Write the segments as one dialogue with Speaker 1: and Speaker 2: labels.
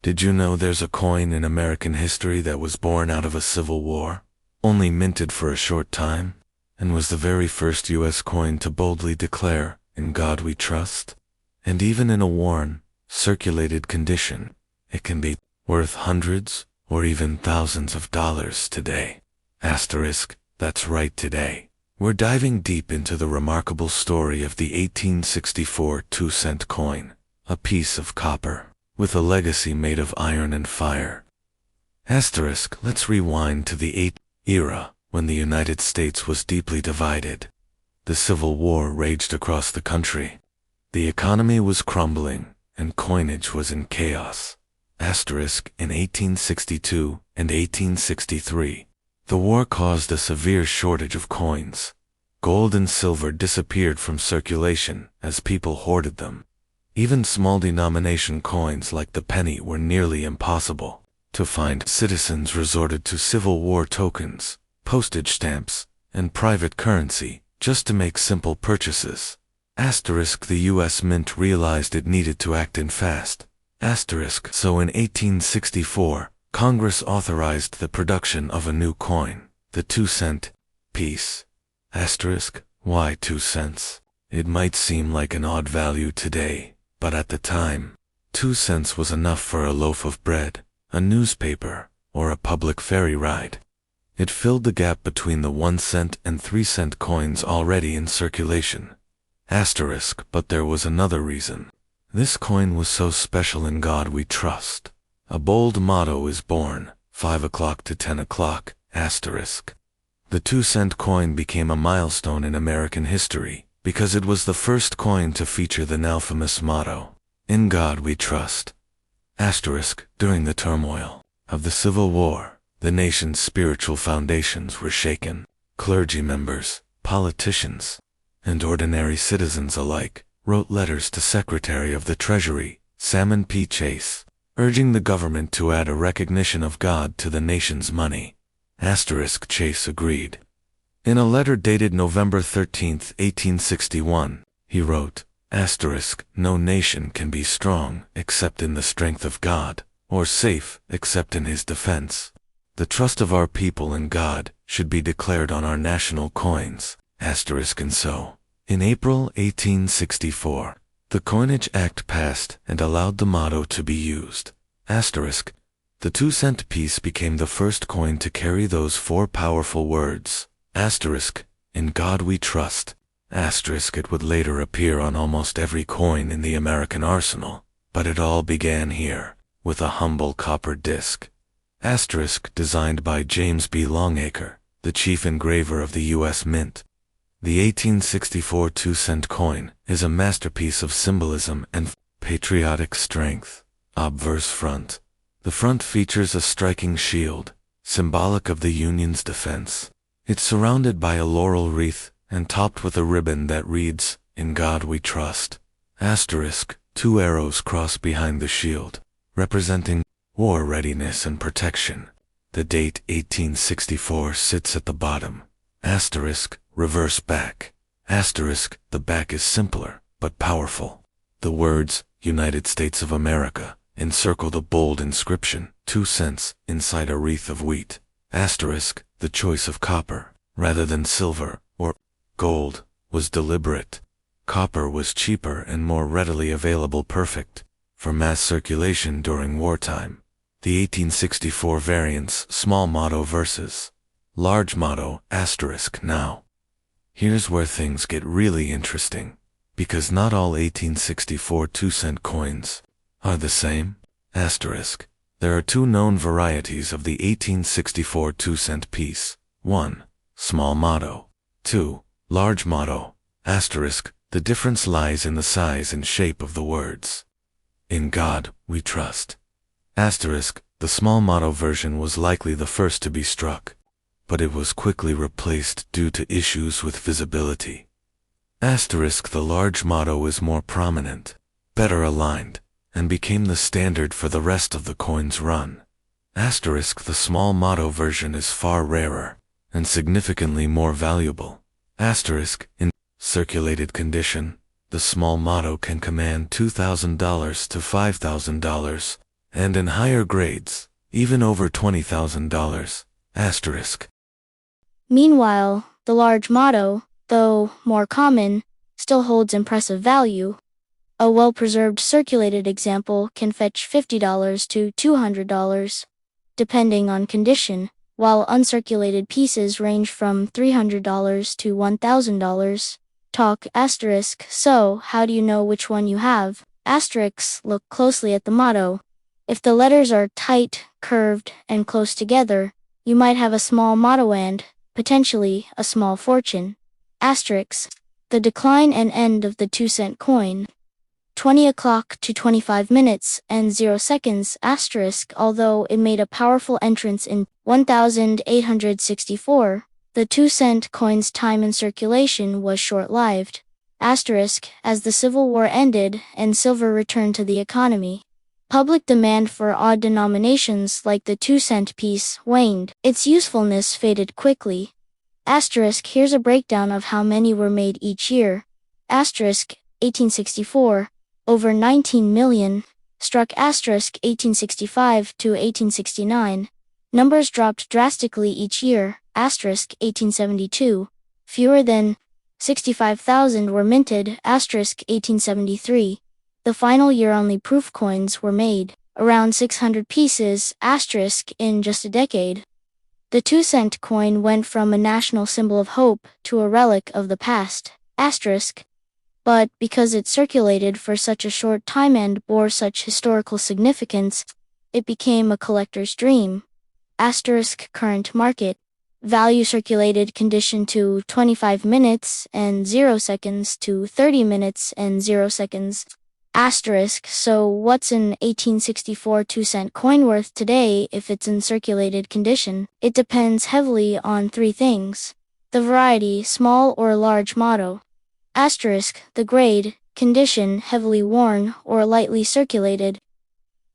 Speaker 1: Did you know there's a coin in American history that was born out of a civil war, only minted for a short time, and was the very first U.S. coin to boldly declare, "In God we trust"? And even in a worn, circulated condition, it can be worth hundreds or even thousands of dollars today. Asterisk, that's right, today. We're diving deep into the remarkable story of the 1864 2-cent coin, a piece of copper with a legacy made of iron and fire. Asterisk, let's rewind to the 8th era, when the United States was deeply divided. The Civil War raged across the country. The economy was crumbling, and coinage was in chaos. Asterisk, in 1862 and 1863, the war caused a severe shortage of coins. Gold and silver disappeared from circulation as people hoarded them. Even small denomination coins like the penny were nearly impossible to find. Citizens resorted to Civil War tokens, postage stamps, and private currency just to make simple purchases. Asterisk, the U.S. Mint realized it needed to act in fast. Asterisk, so in 1864, Congress authorized the production of a new coin, the 2-cent piece. Asterisk, why 2 cents? It might seem like an odd value today, but at the time, 2 cents was enough for a loaf of bread, a newspaper, or a public ferry ride. It filled the gap between the 1-cent and 3-cent coins already in circulation. Asterisk, but there was another reason. This coin was so special. "In God we trust." A bold motto is born, 5 o'clock to 10 o'clock, asterisk. The 2-cent coin became a milestone in American history because it was the first coin to feature the now famous motto, "In God we trust." Asterisk, during the turmoil of the Civil War, the nation's spiritual foundations were shaken. Clergy members, politicians, and ordinary citizens alike wrote letters to Secretary of the Treasury, Salmon P. Chase, urging the government to add a recognition of God to the nation's money. Asterisk, Chase agreed. In a letter dated November 13, 1861, he wrote, asterisk, "No nation can be strong except in the strength of God, or safe except in his defense. The trust of our people in God should be declared on our national coins." Asterisk, and so, in April 1864, the Coinage Act passed and allowed the motto to be used. Asterisk, the 2-cent piece became the first coin to carry those 4 powerful words. Asterisk, "In God we trust." Asterisk, it would later appear on almost every coin in the American arsenal, but it all began here, with a humble copper disc. Asterisk, designed by James B. Longacre, the chief engraver of the U.S. Mint. The 1864 2-cent coin is a masterpiece of symbolism and patriotic strength. Obverse front. The front features a striking shield, symbolic of the Union's defense. It's surrounded by a laurel wreath and topped with a ribbon that reads, "In God we trust." Asterisk, 2 arrows cross behind the shield, representing war readiness and protection. The date 1864 sits at the bottom. Asterisk, reverse back. Asterisk, the back is simpler, but powerful. The words, "United States of America," encircle the bold inscription, 2 cents, inside a wreath of wheat. Asterisk, the choice of copper, rather than silver or gold, was deliberate. Copper was cheaper and more readily available, perfect for mass circulation during wartime. The 1864 variants, small motto versus large motto, asterisk. Now, here's where things get really interesting, because not all 1864 2-cent coins are the same. Asterisk. There are 2 known varieties of the 1864 2-cent piece. 1. Small motto. 2. Large motto. Asterisk. The difference lies in the size and shape of the words. "In God we trust." Asterisk. The small motto version was likely the first to be struck, but it was quickly replaced due to issues with visibility. Asterisk. The large motto is more prominent, better aligned, and became the standard for the rest of the coin's run. Asterisk. The small motto version is far rarer and significantly more valuable. Asterisk. In circulated condition, the small motto can command $2,000 to $5,000 and in higher grades, even over $20,000. Asterisk.
Speaker 2: Meanwhile, the large motto, though more common, still holds impressive value. A well-preserved circulated example can fetch $50 to $200, depending on condition, while uncirculated pieces range from $300 to $1,000. Talk asterisk. So, how do you know which one you have? Asterisks. Look closely at the motto. If the letters are tight, curved, and close together, you might have a small motto and, potentially, a small fortune. Asterisks. The decline and end of the 2-cent coin. 20 o'clock to 25 minutes and 0 seconds. Asterisk. Although it made a powerful entrance in 1864, the 2-cent coin's time in circulation was short-lived. Asterisk. As the Civil War ended and silver returned to the economy, public demand for odd denominations like the 2-cent piece waned. Its usefulness faded quickly. Asterisk. Here's a breakdown of how many were made each year. Asterisk. 1864, over 19 million. Struck asterisk. 1865 to 1869. Numbers dropped drastically each year. Asterisk. 1872, fewer than 65,000 were minted. Asterisk. 1873, the final year only proof coins were made, around 600 pieces. Asterisk. In just a decade, the 2-cent coin went from a national symbol of hope to a relic of the past. Asterisk. But because it circulated for such a short time and bore such historical significance, it became a collector's dream. Asterisk. Current market value. Circulated condition to 25 minutes and 0 seconds to 30 minutes and 0 seconds. Asterisk. So what's an 1864 2-cent coin worth today if it's in circulated condition? It depends heavily on 3 things. The variety, small or large motto. Asterisk. The grade, condition, heavily worn or lightly circulated.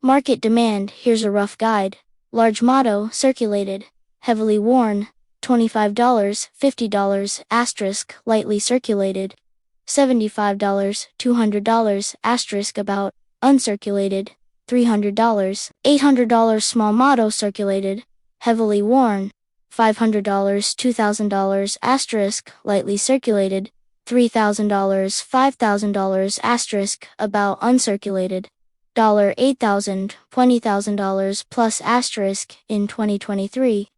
Speaker 2: Market demand. Here's a rough guide. Large motto, circulated, heavily worn, $25, $50, asterisk, lightly circulated, $75, $200, asterisk, about, uncirculated, $300, $800, small motto, circulated, heavily worn, $500, $2,000, asterisk, lightly circulated, $3,000, $5,000, asterisk, about, uncirculated, $8,000, $20,000 plus asterisk in 2023.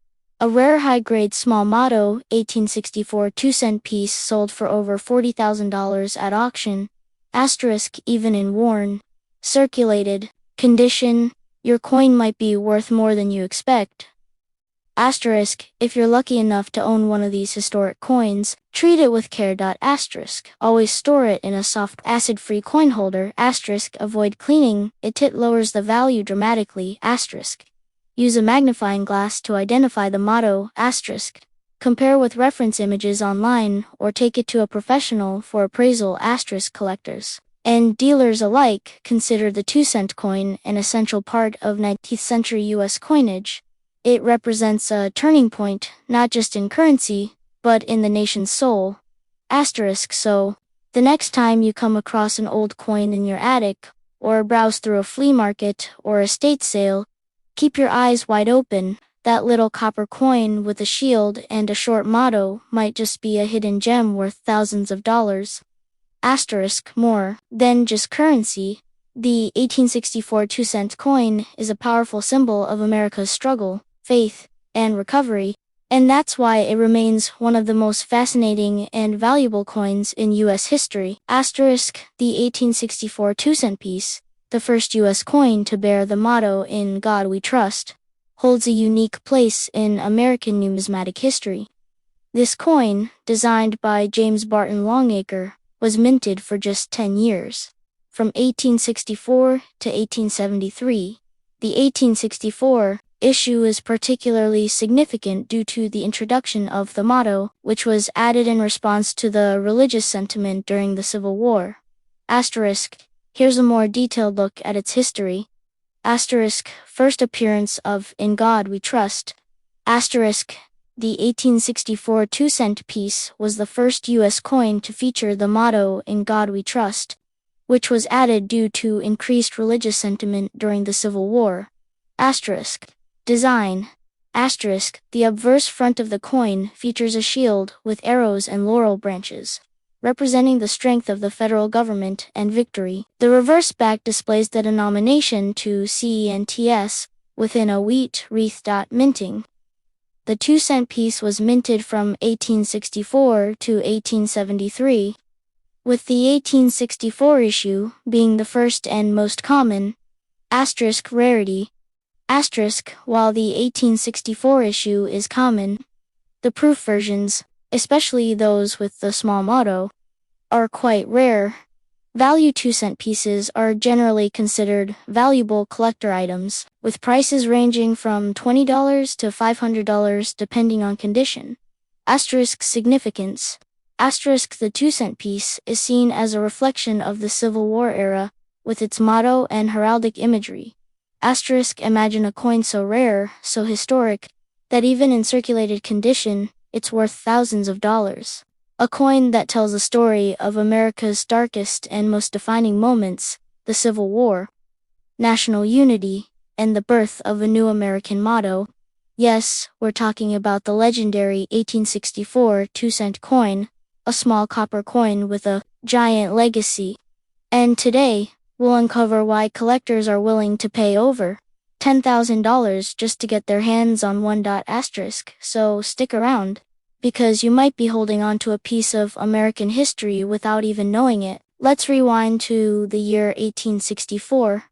Speaker 2: A rare high-grade small motto, 1864 2-cent piece sold for over $40,000 at auction. Asterisk. Even in worn, circulated condition, your coin might be worth more than you expect. Asterisk. If you're lucky enough to own one of these historic coins, treat it with care. Asterisk. Always store it in a soft, acid-free coin holder. Asterisk. Avoid cleaning, it lowers the value dramatically. Asterisk. Use a magnifying glass to identify the motto. Asterisk. Compare with reference images online or take it to a professional for appraisal. Asterisk. Collectors and dealers alike consider the 2-cent coin an essential part of 19th century U.S. coinage. It represents a turning point, not just in currency, but in the nation's soul. Asterisk. So, the next time you come across an old coin in your attic, or browse through a flea market or estate sale, keep your eyes wide open. That little copper coin with a shield and a short motto might just be a hidden gem worth thousands of dollars. Asterisk. More than just currency, the 1864 2-cent coin is a powerful symbol of America's struggle, faith, and recovery, and that's why it remains one of the most fascinating and valuable coins in U.S. history. Asterisk. The 1864 2-cent piece, the first U.S. coin to bear the motto "In God We Trust," holds a unique place in American numismatic history. This coin, designed by James Barton Longacre, was minted for just 10 years, from 1864 to 1873. The 1864 issue is particularly significant due to the introduction of the motto, which was added in response to the religious sentiment during the Civil War. Asterisk. Here's a more detailed look at its history. Asterisk. First appearance of "In God We Trust." Asterisk. The 1864 2-cent piece was the first U.S. coin to feature the motto "In God We Trust." which was added due to increased religious sentiment during the Civil War. Asterisk. Design. Asterisk. The obverse front of the coin features a shield with arrows and laurel branches, representing the strength of the federal government and victory. The reverse back displays the denomination to CENTS within a wheat wreath. Minting. The 2-cent piece was minted from 1864 to 1873, with the 1864 issue being the first and most common. Asterisk. Rarity. Asterisk. While the 1864 issue is common, the proof versions, especially those with the small motto, are quite rare. Value 2-cent pieces are generally considered valuable collector items, with prices ranging from $20 to $500 depending on condition. Asterisk. Significance. Asterisk. The 2-cent piece is seen as a reflection of the Civil War era, with its motto and heraldic imagery. Asterisk. Imagine a coin so rare, so historic, that even in circulated condition, it's worth thousands of dollars. A coin that tells a story of America's darkest and most defining moments, the Civil War, national unity, and the birth of a new American motto. Yes, we're talking about the legendary 1864 2-cent coin, a small copper coin with a giant legacy. And today, we'll uncover why collectors are willing to pay over $10,000 just to get their hands on one. Asterisk. So stick around, because you might be holding on to a piece of American history without even knowing it. Let's rewind to the year 1864.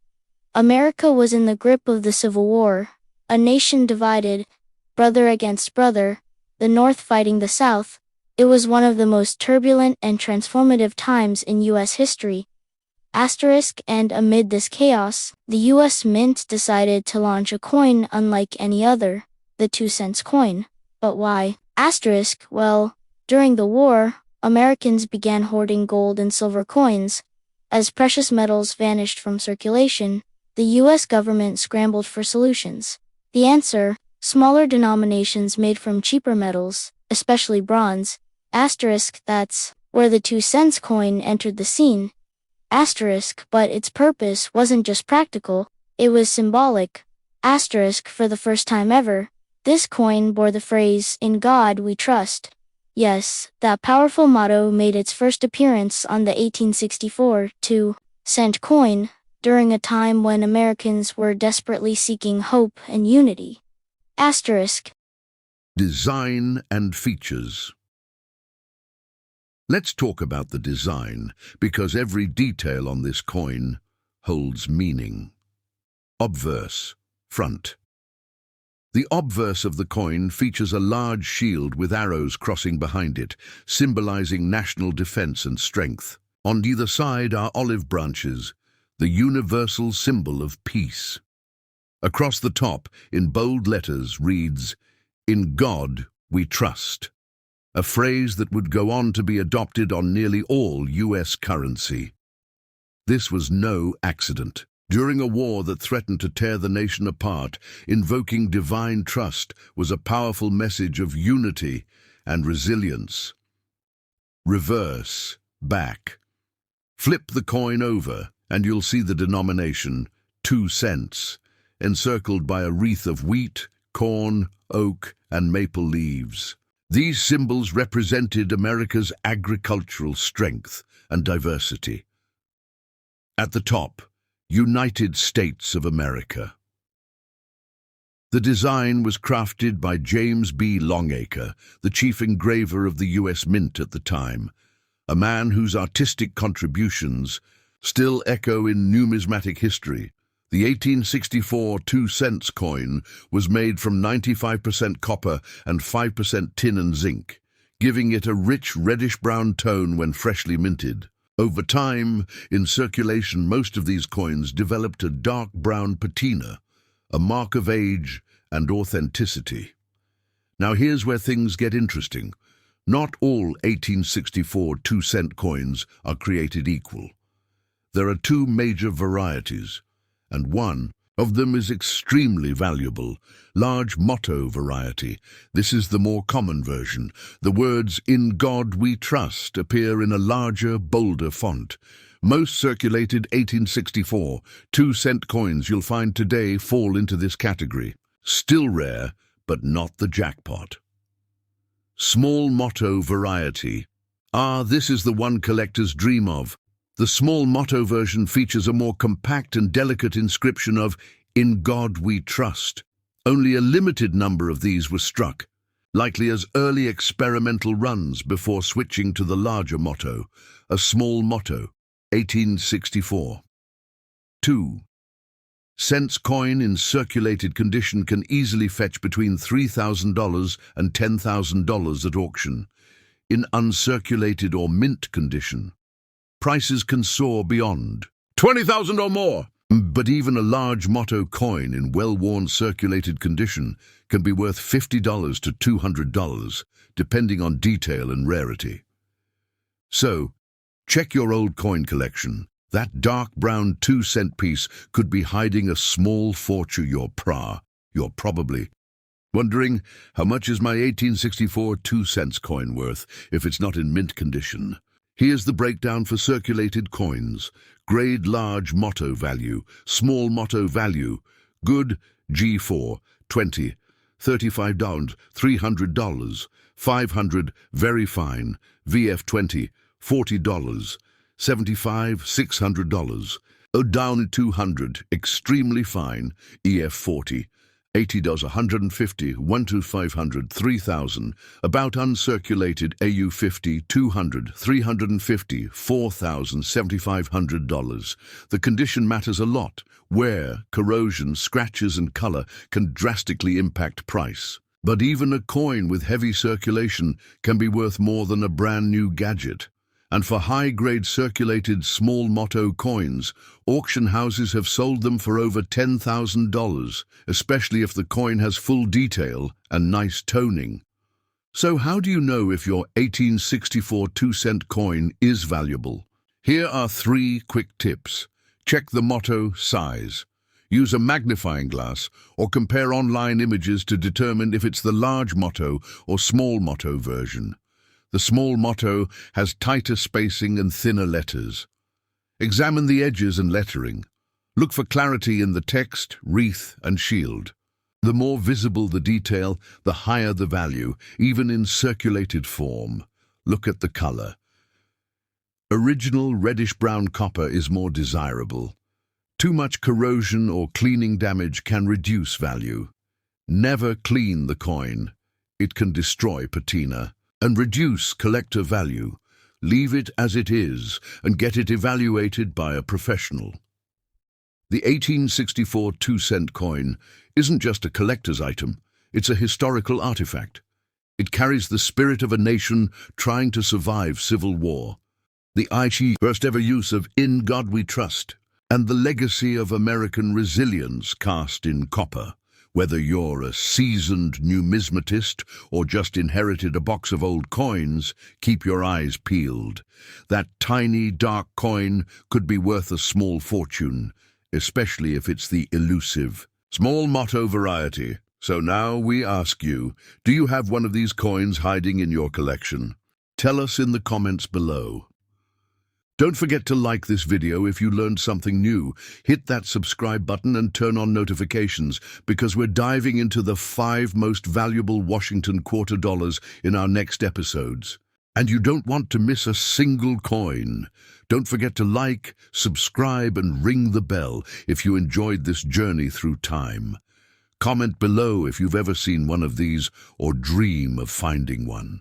Speaker 2: America was in the grip of the Civil War, a nation divided, brother against brother, the North fighting the South. It was one of the most turbulent and transformative times in U.S. history. Asterisk. And amid this chaos, the U.S. Mint decided to launch a coin unlike any other, the 2-cent coin. But why? Asterisk. Well, during the war, Americans began hoarding gold and silver coins. As precious metals vanished from circulation, the U.S. government scrambled for solutions. The answer: smaller denominations made from cheaper metals, especially bronze. Asterisk. That's where the 2-cent coin entered the scene. Asterisk. But its purpose wasn't just practical, it was symbolic. Asterisk. For the first time ever, this coin bore the phrase, "In God we trust." Yes, that powerful motto made its first appearance on the 1864 2-cent coin, during a time when Americans were desperately seeking hope and unity. Asterisk.
Speaker 3: Design and features. Let's talk about the design, because every detail on this coin holds meaning. Obverse, front. The obverse of the coin features a large shield with arrows crossing behind it, symbolizing national defense and strength. On either side are olive branches, the universal symbol of peace. Across the top, in bold letters, reads, "In God we trust," a phrase that would go on to be adopted on nearly all U.S. currency. This was no accident. During a war that threatened to tear the nation apart, invoking divine trust was a powerful message of unity and resilience. Reverse, back. Flip the coin over, and you'll see the denomination, 2 cents, encircled by a wreath of wheat, corn, oak, and maple leaves. These symbols represented America's agricultural strength and diversity. At the top, United States of America. The design was crafted by James B. Longacre, the chief engraver of the U.S. Mint at the time, a man whose artistic contributions still echo in numismatic history. The 1864 2-cent coin was made from 95% copper and 5% tin and zinc, giving it a rich reddish-brown tone when freshly minted. Over time, in circulation, most of these coins developed a dark brown patina, a mark of age and authenticity. Now here's where things get interesting. Not all 1864 2-cent coins are created equal. There are 2 major varieties, and one of them is extremely valuable, large motto variety. This is the more common version. The words "In God we trust" appear in a larger, bolder font, Most circulated 1864 2-cent coins you'll find today fall into this category. Still rare, but not the jackpot. Small motto variety. This is the one collectors dream of. The small motto version features a more compact and delicate inscription of "In God We Trust." Only a limited number of these were struck, likely as early experimental runs before switching to the larger motto, a small motto, 1864. 2-cent coin in circulated condition can easily fetch between $3,000 and $10,000 at auction. In uncirculated or mint condition, prices can soar beyond $20,000 or more. But even a large motto coin in well-worn circulated condition can be worth $50 to $200, depending on detail and rarity. So, check your old coin collection. That dark brown 2-cent piece could be hiding a small fortune. You're probably wondering, how much is my 1864 2-cent coin worth if it's not in mint condition? Here's the breakdown for circulated coins. Grade large motto value, small motto value. Good G4, 20, $35, $300, 500, very fine, VF20, $40, 75, $600, down 200, extremely fine, EF40, $80, 150, 1 to 500, 3,000, about uncirculated AU50, 200, 350, 4,000, $7,500. The condition matters a lot. Wear, corrosion, scratches and color can drastically impact price. But even a coin with heavy circulation can be worth more than a brand new gadget. And for high-grade circulated small motto coins, auction houses have sold them for over $10,000, especially if the coin has full detail and nice toning. So how do you know if your 1864 2-cent coin is valuable? Here are 3 quick tips. Check the motto size. Use a magnifying glass or compare online images to determine if it's the large motto or small motto version. The small motto has tighter spacing and thinner letters. Examine the edges and lettering. Look for clarity in the text, wreath, and shield. The more visible the detail, the higher the value, even in circulated form. Look at the color. Original reddish-brown copper is more desirable. Too much corrosion or cleaning damage can reduce value. Never clean the coin. It can destroy patina and reduce collector value. Leave it as it is and get it evaluated by a professional. The 1864 2-cent coin isn't just a collector's item, it's a historical artifact. It carries the spirit of a nation trying to survive civil war, the first ever use of "In God We Trust," and the legacy of American resilience cast in copper. Whether you're a seasoned numismatist or just inherited a box of old coins, keep your eyes peeled. That tiny, dark coin could be worth a small fortune, especially if it's the elusive small motto variety. So now we ask you, do you have one of these coins hiding in your collection? Tell us in the comments below. Don't forget to like this video if you learned something new. Hit that subscribe button and turn on notifications because we're diving into the 5 most valuable Washington quarter dollars in our next episodes. And you don't want to miss a single coin. Don't forget to like, subscribe, and ring the bell if you enjoyed this journey through time. Comment below if you've ever seen one of these or dream of finding one.